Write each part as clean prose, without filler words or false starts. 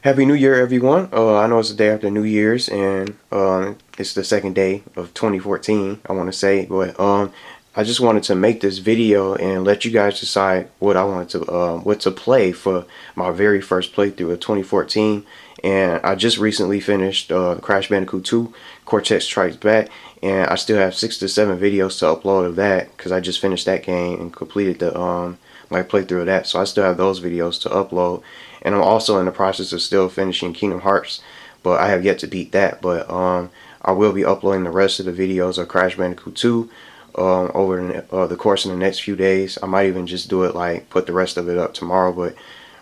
Happy New Year, everyone. I know it's the day after New Year's, and it's the second day of 2014, I want to say. But I just wanted to make this video and let you guys decide what to play for my very first playthrough of 2014. And I just recently finished Crash Bandicoot 2, Cortex Strikes Back, and I still have 6 to 7 videos to upload of that because I just finished that game and completed the my playthrough of that. So I still have those videos to upload. And I'm also in the process of still finishing Kingdom Hearts, but I have yet to beat that. But I will be uploading the rest of the videos of Crash Bandicoot 2 over the course in the next few days. I might even just do it like put the rest of it up tomorrow,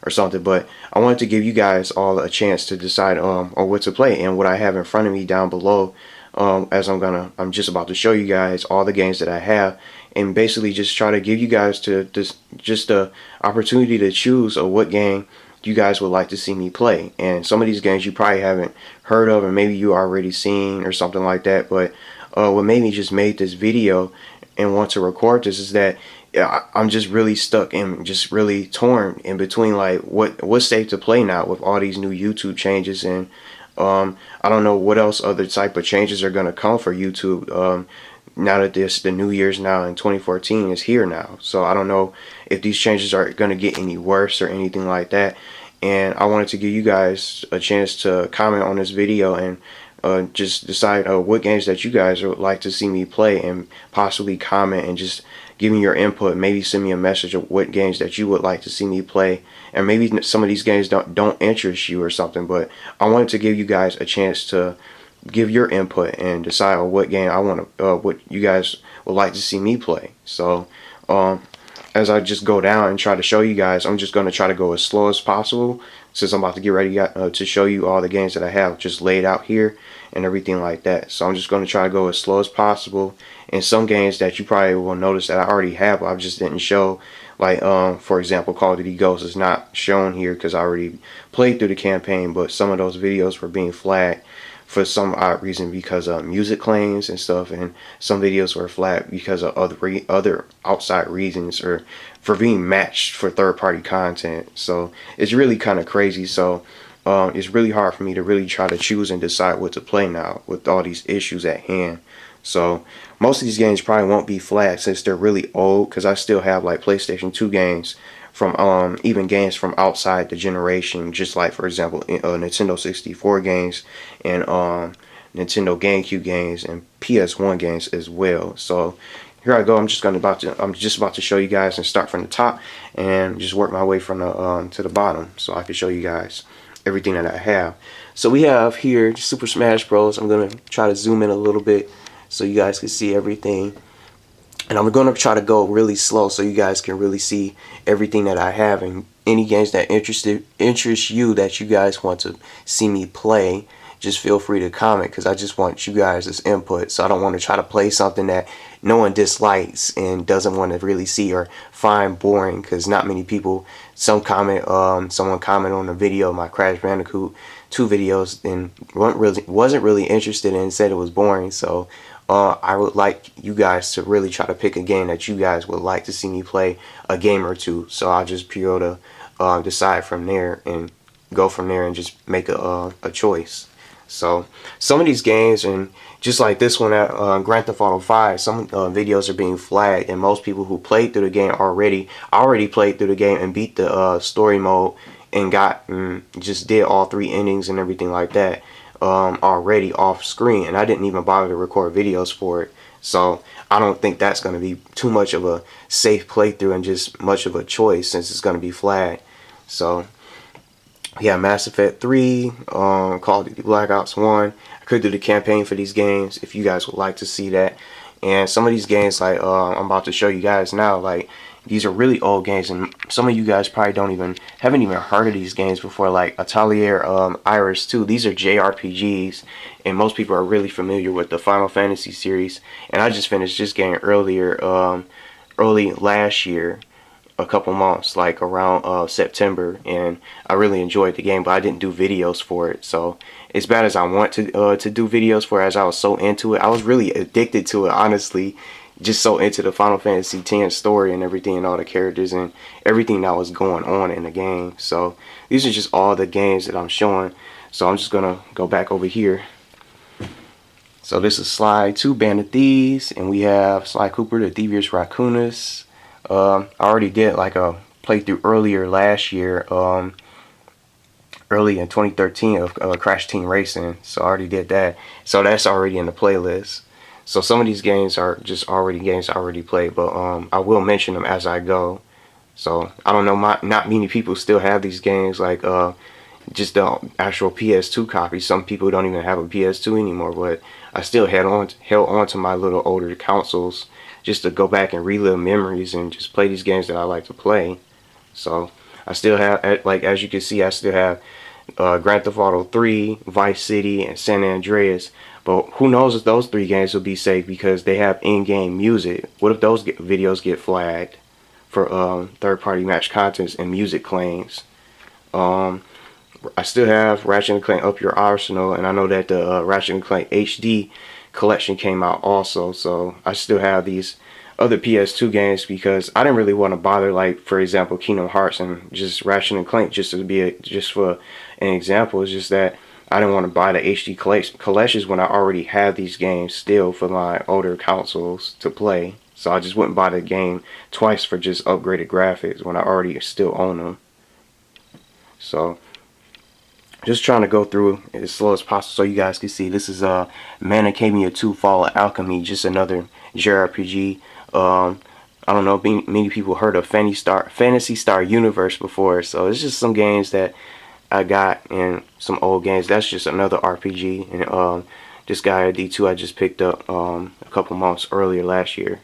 or something. But I wanted to give you guys all a chance to decide on what to play, and what I have in front of me down below. As I'm just about to show you guys all the games that I have, and basically just try to give you guys just the opportunity to choose what game you guys would like to see me play. And some of these games you probably haven't heard of, or maybe you already seen or something like that. But what made me just make this video and want to record this is that I'm just really stuck and just really torn in between, like what's safe to play now with all these new YouTube changes. And I don't know what else other type of changes are going to come for YouTube now that the New Year's now in 2014 is here now. So I don't know if these changes are going to get any worse or anything like that. And I wanted to give you guys a chance to comment on this video and just decide what games that you guys would like to see me play, and possibly comment and just give me your input. Maybe send me a message of what games that you would like to see me play, and maybe some of these games don't interest you or something. But I wanted to give you guys a chance to give your input and decide on what game what you guys would like to see me play. So as I just go down and try to show you guys, I'm just going to try to go as slow as possible, since I'm about to get ready to show you all the games that I have just laid out here and everything like that. So I'm just going to try to go as slow as possible. And some games that you probably will notice that I already have, but I just didn't show, like for example, Call of Duty Ghosts is not shown here because I already played through the campaign, but some of those videos were being flagged for some odd reason because of music claims and stuff, and some videos were flagged because of other outside reasons, or for being matched for third-party content. So it's really kind of crazy. So it's really hard for me to really try to choose and decide what to play now with all these issues at hand. So most of these games probably won't be flagged since they're really old, because I still have like PlayStation 2 games from even games from outside the generation, just like for example Nintendo 64 games and Nintendo GameCube games and PS1 games as well. So here I go. I'm just about to show you guys and start from the top and just work my way from the to the bottom, so I can show you guys everything that I have. So we have here Super Smash Bros. I'm gonna try to zoom in a little bit so you guys can see everything. And I'm going to try to go really slow so you guys can really see everything that I have, and any games that interest you that you guys want to see me play, just feel free to comment, because I just want you guys' input. So I don't want to try to play something that no one dislikes and doesn't want to really see or find boring, because not many people, someone commented on the video, my Crash Bandicoot 2 videos, and wasn't really interested and said it was boring. So I would like you guys to really try to pick a game that you guys would like to see me play a game or two. So I'll just be able to decide from there and go from there and just make a choice. So some of these games, and just like this one at Grand Theft Auto 5, some videos are being flagged, and most people who played through the game already played through the game and beat the story mode and just did all 3 endings and everything like that already off screen, and I didn't even bother to record videos for it. So I don't think that's going to be too much of a safe playthrough and just much of a choice, since it's going to be flagged. So yeah, Mass Effect 3, Call of Duty Black Ops 1. I could do the campaign for these games if you guys would like to see that. And some of these games, like I'm about to show you guys now, like these are really old games, and some of you guys probably haven't even heard of these games before, like Atelier Iris 2. These are JRPGs, and most people are really familiar with the Final Fantasy series. And I just finished this game early last year, a couple months, like around September, and I really enjoyed the game, but I didn't do videos for it. So as bad as I want to do videos for it, as I was so into it, I was really addicted to it, honestly, just so into the Final Fantasy X story and everything, and all the characters and everything that was going on in the game. So these are just all the games that I'm showing. So I'm just gonna go back over here. So this is Sly 2, Band of Thieves, and we have Sly Cooper, the Devious Raccoonus. I already did like a playthrough earlier last year, early in 2013 of Crash Team Racing. So I already did that. So that's already in the playlist. So some of these games are just already games I already played, but I will mention them as I go. So I don't know, not many people still have these games, like just the actual PS2 copy. Some people don't even have a PS2 anymore, but I still held on to my little older consoles just to go back and relive memories and just play these games that I like to play. So I still have, like as you can see, I still have Grand Theft Auto 3, Vice City, and San Andreas. But who knows if those 3 games will be safe because they have in-game music. What if those videos get flagged for third-party match contents and music claims? I still have Ratchet & Clank Up Your Arsenal, and I know that the Ratchet & Clank HD collection came out also. So I still have these other PS2 games because I didn't really want to bother, like for example Kingdom Hearts and just Ratchet & Clank just for an example. It's just that I didn't want to buy the HD collections when I already had these games still for my older consoles to play. So I just wouldn't buy the game twice for just upgraded graphics when I already still own them. So just trying to go through it as slow as possible so you guys can see. This is Man Academia 2 Fall of Alchemy, just another JRPG. I don't know, many people heard of Phantasy Star Universe before, so it's just some games that I got in some old games. That's just another RPG, and this guy D2 I just picked up a couple months earlier last year.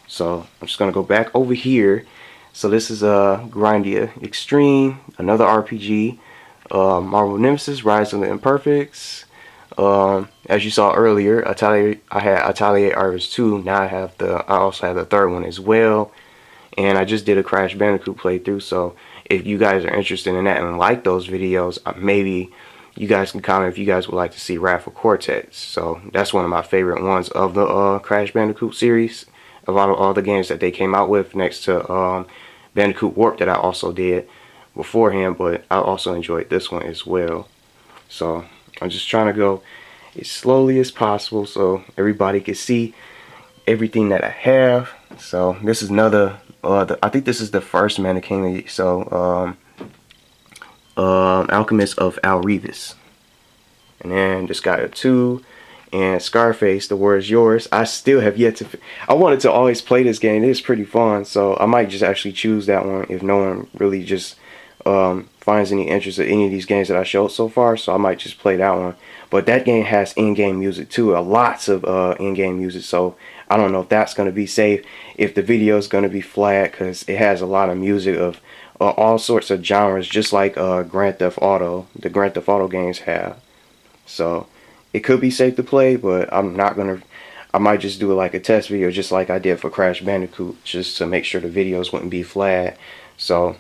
So I'm just gonna go back over here. So this is Grindia Extreme, another RPG. Marvel Nemesis, Rise of the Imperfects. As you saw earlier, I had Atelier Artist 2. Now I also have the third one as well. And I just did a Crash Bandicoot playthrough. So if you guys are interested in that and like those videos, maybe you guys can comment if you guys would like to see Wrath of Cortex. So that's one of my favorite ones of the Crash Bandicoot series, of all the games that they came out with, next to Bandicoot Warp that I also did beforehand, but I also enjoyed this one as well. So I'm just trying to go as slowly as possible so everybody can see everything that I have. So this is another I think this is the first Man Academia. So Alchemist of Al Revis, and then this guy 2, and Scarface, The War Is Yours. I still have yet to I wanted to always play this game. It's pretty fun, so I might just actually choose that one if no one really just finds any interest in any of these games that I showed so far. So I might just play that one. But that game has in-game music too, lots of in-game music, so I don't know if that's going to be safe, if the video is going to be flagged, because it has a lot of music of all sorts of genres, just like Grand Theft Auto, the Grand Theft Auto games have. So it could be safe to play, but I'm not going to, I might just do it like a test video, just like I did for Crash Bandicoot, just to make sure the videos wouldn't be flagged. So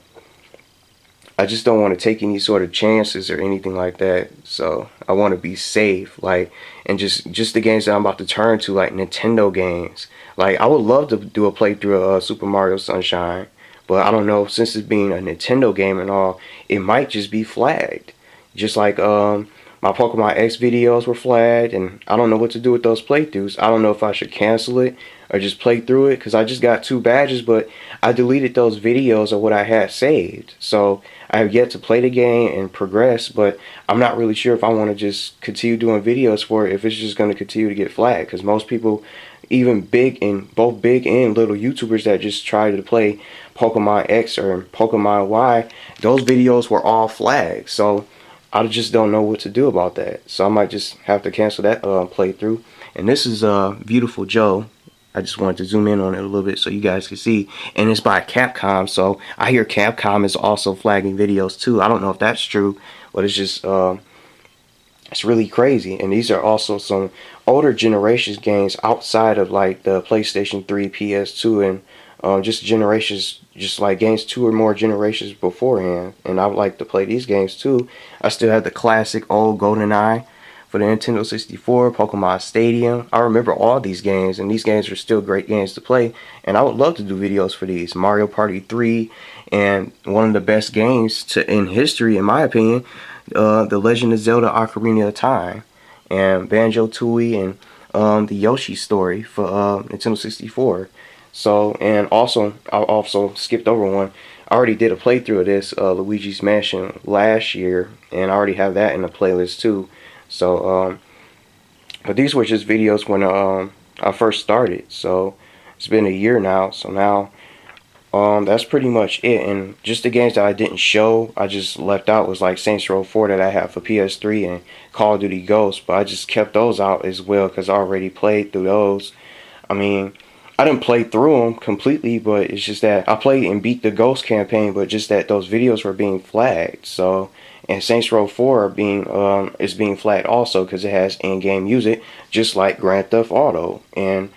I just don't want to take any sort of chances or anything like that. So I want to be safe, like, and just the games that I'm about to turn to, like Nintendo games. Like I would love to do a playthrough of Super Mario Sunshine, but I don't know, since it's being a Nintendo game and all, it might just be flagged. Just like my Pokemon X videos were flagged, and I don't know what to do with those playthroughs. I don't know if I should cancel it or just play through it, because I just got 2 badges, but I deleted those videos of what I had saved. So I have yet to play the game and progress, but I'm not really sure if I want to just continue doing videos for it, if it's just going to continue to get flagged, because most people, even both big and little YouTubers that just try to play Pokemon X or Pokemon Y, those videos were all flagged. So I just don't know what to do about that. So I might just have to cancel that playthrough. And this is Beautiful Joe. I just wanted to zoom in on it a little bit so you guys can see. And it's by Capcom, so I hear Capcom is also flagging videos too. I don't know if that's true, but it's just it's really crazy. And these are also some older generations games outside of like the PlayStation 3, PS2, and just generations, just like games 2 or more generations beforehand. And I would like to play these games too. I still have the classic old GoldenEye for the Nintendo 64, Pokemon Stadium. I remember all these games, and these games are still great games to play, and I would love to do videos for these. Mario Party 3, and one of the best games in history, in my opinion, The Legend of Zelda Ocarina of Time, and Banjo-Tooie, and the Yoshi story for Nintendo 64. So, and also, I also skipped over one. I already did a playthrough of this Luigi's Mansion last year, and I already have that in the playlist too. So, but these were just videos when I first started. So it's been a year now. So now, that's pretty much it. And just the games that I didn't show, I just left out, was like Saints Row 4 that I have for PS3 and Call of Duty Ghosts. But I just kept those out as well because I already played through those. I mean, I didn't play through them completely, but it's just that I played and beat the Ghost campaign, but just that those videos were being flagged. So, and Saints Row 4 is being flagged also because it has in-game music, just like Grand Theft Auto. And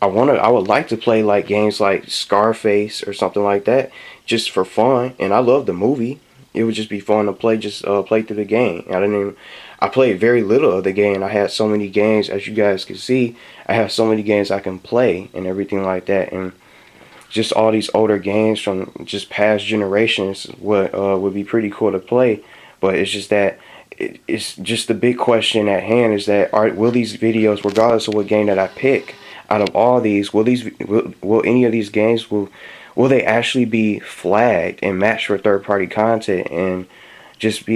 I would like to play like games like Scarface or something like that, just for fun. And I love the movie. It would just be fun to play, just play through the game. I played very little of the game. I had so many games, as you guys can see. I have so many games I can play and everything like that. And just all these older games from just past generations would be pretty cool to play. But it's just that it's just the big question at hand is that will these videos, regardless of what game that I pick, out of all these, will any of these games will they actually be flagged and matched for third-party content and just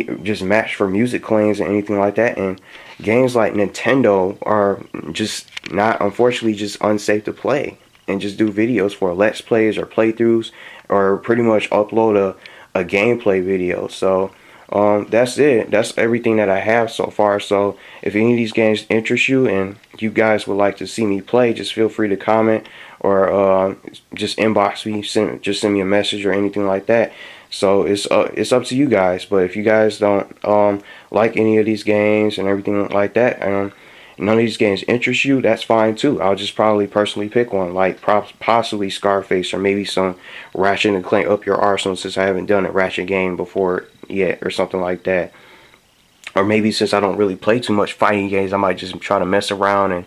matched for music claims and anything like that? And games like Nintendo are just not, unfortunately, just unsafe to play and just do videos for let's plays or playthroughs, or pretty much upload a gameplay video. So that's it. That's everything that I have so far. So if any of these games interest you and you guys would like to see me play, just feel free to comment or just inbox me, send me a message or anything like that. So it's up to you guys. But if you guys don't like any of these games and everything like that, none of these games interest you, that's fine too. I'll just probably personally pick one, like possibly Scarface, or maybe some Ratchet and Clank Up Your Arsenal, since I haven't done a Ratchet game before yet, or something like that. Or maybe since I don't really play too much fighting games, I might just try to mess around and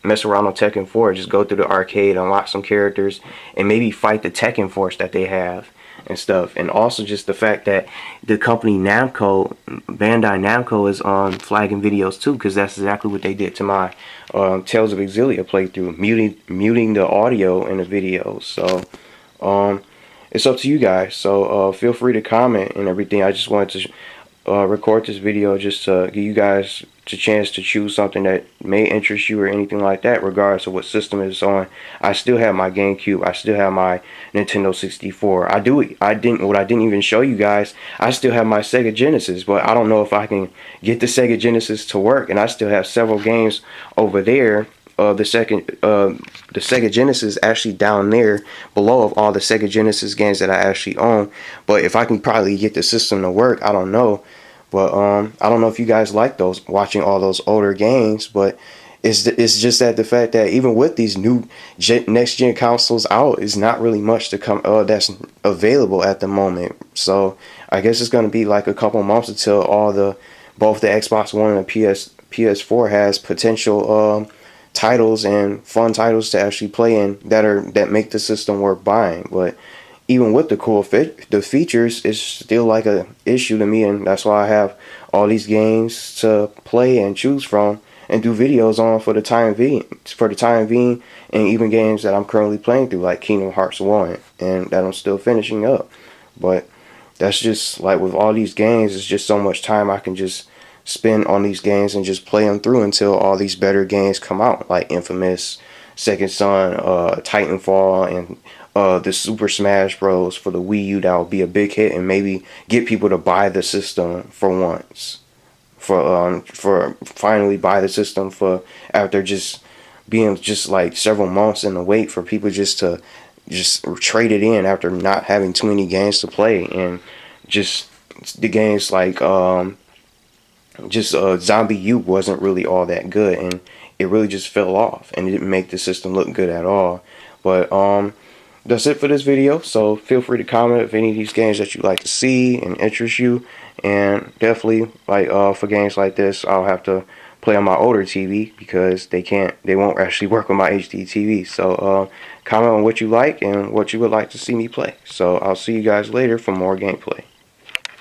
mess around on Tekken 4, just go through the arcade, unlock some characters, and maybe fight the Tekken Force that they have and stuff. And also just the fact that the company Namco, Bandai Namco, is flagging videos too, because that's exactly what they did to my Tales of Exilia playthrough, muting the audio in the videos. So it's up to you guys. So feel free to comment and everything. I just wanted to record this video just to give you guys a chance to choose something that may interest you or anything like that, regardless of what system it's on. I still have my GameCube. I still have my Nintendo 64. What I didn't even show you guys, I still have my Sega Genesis, but I don't know if I can get the Sega Genesis to work, and I still have several games over there. The Sega Genesis actually down there below of all the Sega Genesis games that I actually own. But if I can probably get the system to work, I don't know. But I don't know if you guys like watching all those older games. But it's just that the fact that even with these new next gen consoles out, is not really much to come that's available at the moment. So I guess it's gonna be like a couple months until both the Xbox One and the PS4 has potential titles and fun titles to actually play in that make the system worth buying. But even with the features, it's still like a issue to me, and that's why I have all these games to play and choose from and do videos on for the time being, and even games that I'm currently playing through, like Kingdom Hearts 1, and that I'm still finishing up. But that's just like with all these games, it's just so much time I can just spend on these games and just play them through until all these better games come out, like Infamous, Second Son, Titanfall, and the Super Smash Bros. For the Wii U. That will be a big hit and maybe get people to buy the system for once, for finally buy the system for after just being just like several months in the wait for people just to just trade it in after not having too many games to play. And just the games like Zombie U wasn't really all that good, and it really just fell off and it didn't make the system look good at all. But that's it for this video. So feel free to comment if any of these games that you like to see and interest you, and definitely like for games like this I'll have to play on my older TV because they won't actually work on my HD TV. So comment on what you like and what you would like to see me play. So I'll see you guys later for more gameplay.